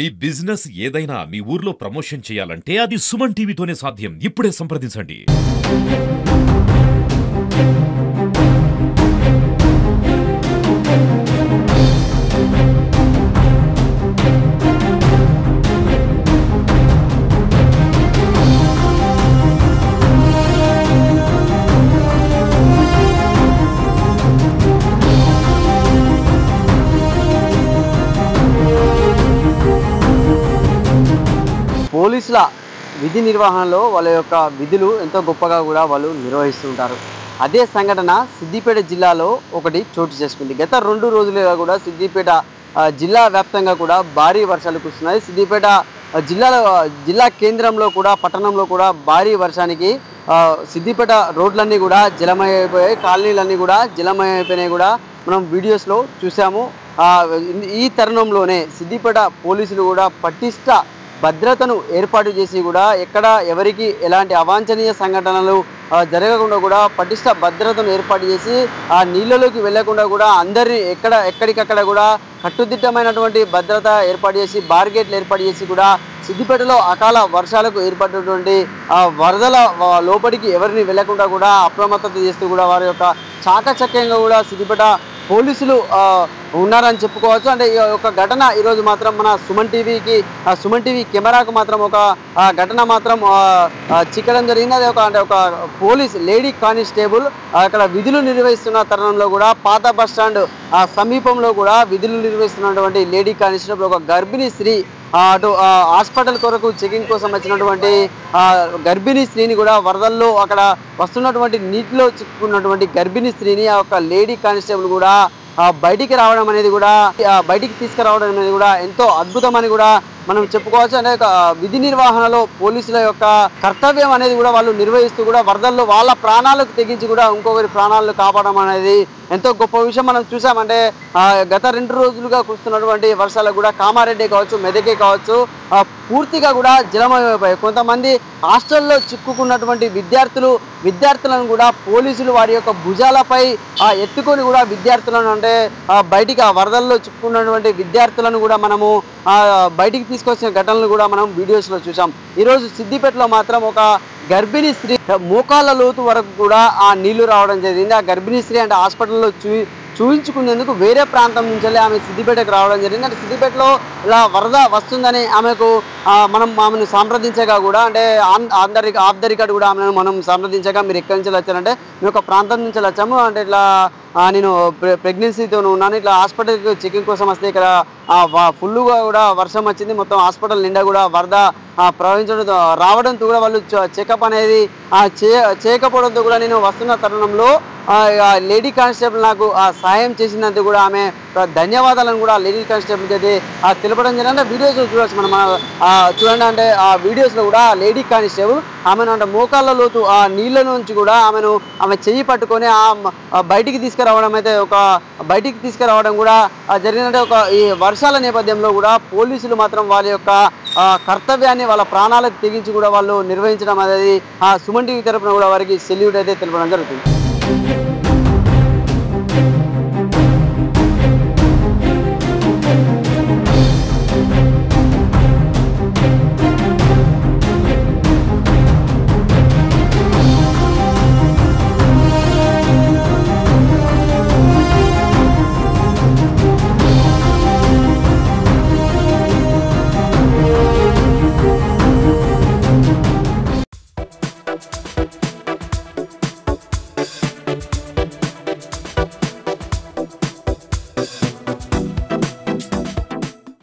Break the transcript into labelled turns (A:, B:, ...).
A: మీ business ఏదైనా మీ ఊర్లో promotion చేయాలంటే అది సుమన్ టీవీతోనే సాధ్యం. ఇప్పుడే సంప్రదించండి.
B: పోలీసుల విధి నిర్వహణలో వాళ్ళ యొక్క విధులు ఎంతో గొప్పగా కూడా వాళ్ళు నిర్వహిస్తుంటారు. అదే సంఘటన సిద్దిపేట జిల్లాలో ఒకటి చోటు చేసుకుంది. గత 2 రోజులుగా కూడా సిద్దిపేట జిల్లా వ్యాప్తంగా కూడా భారీ వర్షాలు కురుస్తున్నాయి. సిద్దిపేట జిల్లా కేంద్రంలో కూడా పట్టణంలో కూడా భారీ వర్షానికి సిద్దిపేట రోడ్లన్నీ కూడా జలమయమైపోయాయి. కాలనీలన్నీ కూడా జలమయమైపోయినాయి కూడా మనం వీడియోస్లో చూసాము. ఈ తరుణంలోనే సిద్దిపేట పోలీసులు కూడా పటిష్ట భద్రతను ఏర్పాటు చేసి కూడా ఎక్కడ ఎవరికి ఎలాంటి అవాంఛనీయ సంఘటనలు జరగకుండా కూడా పటిష్ట భద్రతను ఏర్పాటు చేసి ఆ నీళ్ళలోకి వెళ్లకుండా కూడా అందరినీ ఎక్కడికక్కడ కూడా కట్టుదిట్టమైనటువంటి భద్రత ఏర్పాటు చేసి బార్గేట్లు ఏర్పాటు చేసి కూడా సిద్దిపేటలో అకాల వర్షాలకు ఏర్పడినటువంటి వరదల లోపలికి ఎవరిని వెళ్లకుండా కూడా అప్రమత్తత చేస్తూ కూడా వారి యొక్క చాకచక్యంగా కూడా సిద్దిపేట పోలీసులు ఉన్నారని చెప్పుకోవచ్చు. అంటే ఈ యొక్క ఘటన ఈరోజు మాత్రం మన సుమన్ టీవీ కెమెరాకు మాత్రం ఒక ఘటన మాత్రం చిక్కడం జరిగింది. అది ఒక పోలీస్ లేడీ కానిస్టేబుల్ అక్కడ విధులు నిర్వహిస్తున్న తరుణంలో కూడా పాత బస్టాండ్ సమీపంలో కూడా విధులు నిర్వహిస్తున్నటువంటి లేడీ కానిస్టేబుల్ ఒక గర్భిణీ స్త్రీ అటు హాస్పిటల్ కొరకు చెకింగ్ కోసం వచ్చినటువంటి గర్భిణీ స్త్రీని కూడా వరదల్లో అక్కడ వస్తున్నటువంటి నీటిలో చిక్కుకున్నటువంటి గర్భిణీ స్త్రీని ఆ యొక్క లేడీ కానిస్టేబుల్ కూడా బయటికి రావడం అనేది కూడా బయటికి తీసుకురావడం అనేది కూడా ఎంతో అద్భుతమని కూడా మనం చెప్పుకోవచ్చు. అంటే విధి నిర్వహణలో పోలీసుల యొక్క కర్తవ్యం అనేది కూడా వాళ్ళు నిర్వహిస్తూ కూడా వరదల్లో వాళ్ళ ప్రాణాలకు తెగించి కూడా ఇంకొకరి ప్రాణాలను కాపాడడం అనేది ఎంతో గొప్ప విషయం మనం చూసామంటే గత 2 రోజులుగా కురుస్తున్నటువంటి వర్షాలకు కూడా కామారెడ్డి కావచ్చు, మెదకే కావచ్చు పూర్తిగా కూడా జలమయమైపోయాయి. కొంతమంది హాస్టల్లో చిక్కుకున్నటువంటి విద్యార్థులను కూడా పోలీసులు వారి యొక్క భుజాలపై ఎత్తుకొని కూడా విద్యార్థులను అంటే బయటికి ఆ వరదల్లో చిక్కుకున్నటువంటి విద్యార్థులను కూడా మనము బయటికి తీసుకొచ్చిన ఘటనలు కూడా మనం వీడియోస్లో చూసాం. ఈరోజు సిద్దిపేటలో మాత్రం ఒక గర్భిణీ స్త్రీ మోకాళ్ళ లోతు వరకు కూడా ఆ నీళ్లు రావడం జరిగింది. ఆ గర్భిణీ స్త్రీ అంటే హాస్పిటల్లో చూపించుకునేందుకు వేరే ప్రాంతం నుంచి ఆమె సిద్దిపేటకు రావడం జరిగింది. అంటే సిద్దిపేటలో ఇలా వరద వస్తుందని ఆమెను సంప్రదించగా కూడా అంటే ఆఫ్ ద రికార్డ్ కూడా ఆమెను మనం సంప్రదించగా మీరు ఎక్కడి నుంచి వచ్చారంటే మేము ఒక ప్రాంతం నుంచి వచ్చాము, అంటే ఇట్లా నేను ప్రెగ్నెన్సీతో ఉన్నాను, ఇట్లా హాస్పిటల్కి చెకింగ్ కోసం వస్తే ఇక్కడ ఫుల్గా కూడా వర్షం వచ్చింది, మొత్తం హాస్పిటల్ నిండా కూడా వరద ప్రవహించడం రావడంతో కూడా వాళ్ళు చెకప్ అనేది చేయకపోవడంతో కూడా నేను వస్తున్న తరుణంలో లేడీ కానిస్టేబుల్ నాకు సహాయం చేసినందుకు కూడా ఆమె ధన్యవాదాలను కూడా లేడీ కానిస్టేబుల్కి అయితే తెలపడం జరిగింది. అంటే వీడియోస్లో చూడవచ్చు మనం చూడండి. అంటే ఆ వీడియోస్లో కూడా లేడీ కానిస్టేబుల్ ఆమెను అంటే మోకాళ్ళ లోతు ఆ నీళ్ళ నుంచి కూడా ఆమె చెయ్యి పట్టుకొని బయటికి తీసుకురావడం కూడా జరిగిందంటే ఈ వర్షాల నేపథ్యంలో కూడా పోలీసులు మాత్రం వాళ్ళ యొక్క కర్తవ్యాన్ని వాళ్ళ ప్రాణాలకు తెగించి కూడా వాళ్ళు నిర్వహించడం అనేది సుమన్ టీవీ తరపున కూడా వారికి సెల్యూట్ అయితే తెలపడం జరుగుతుంది.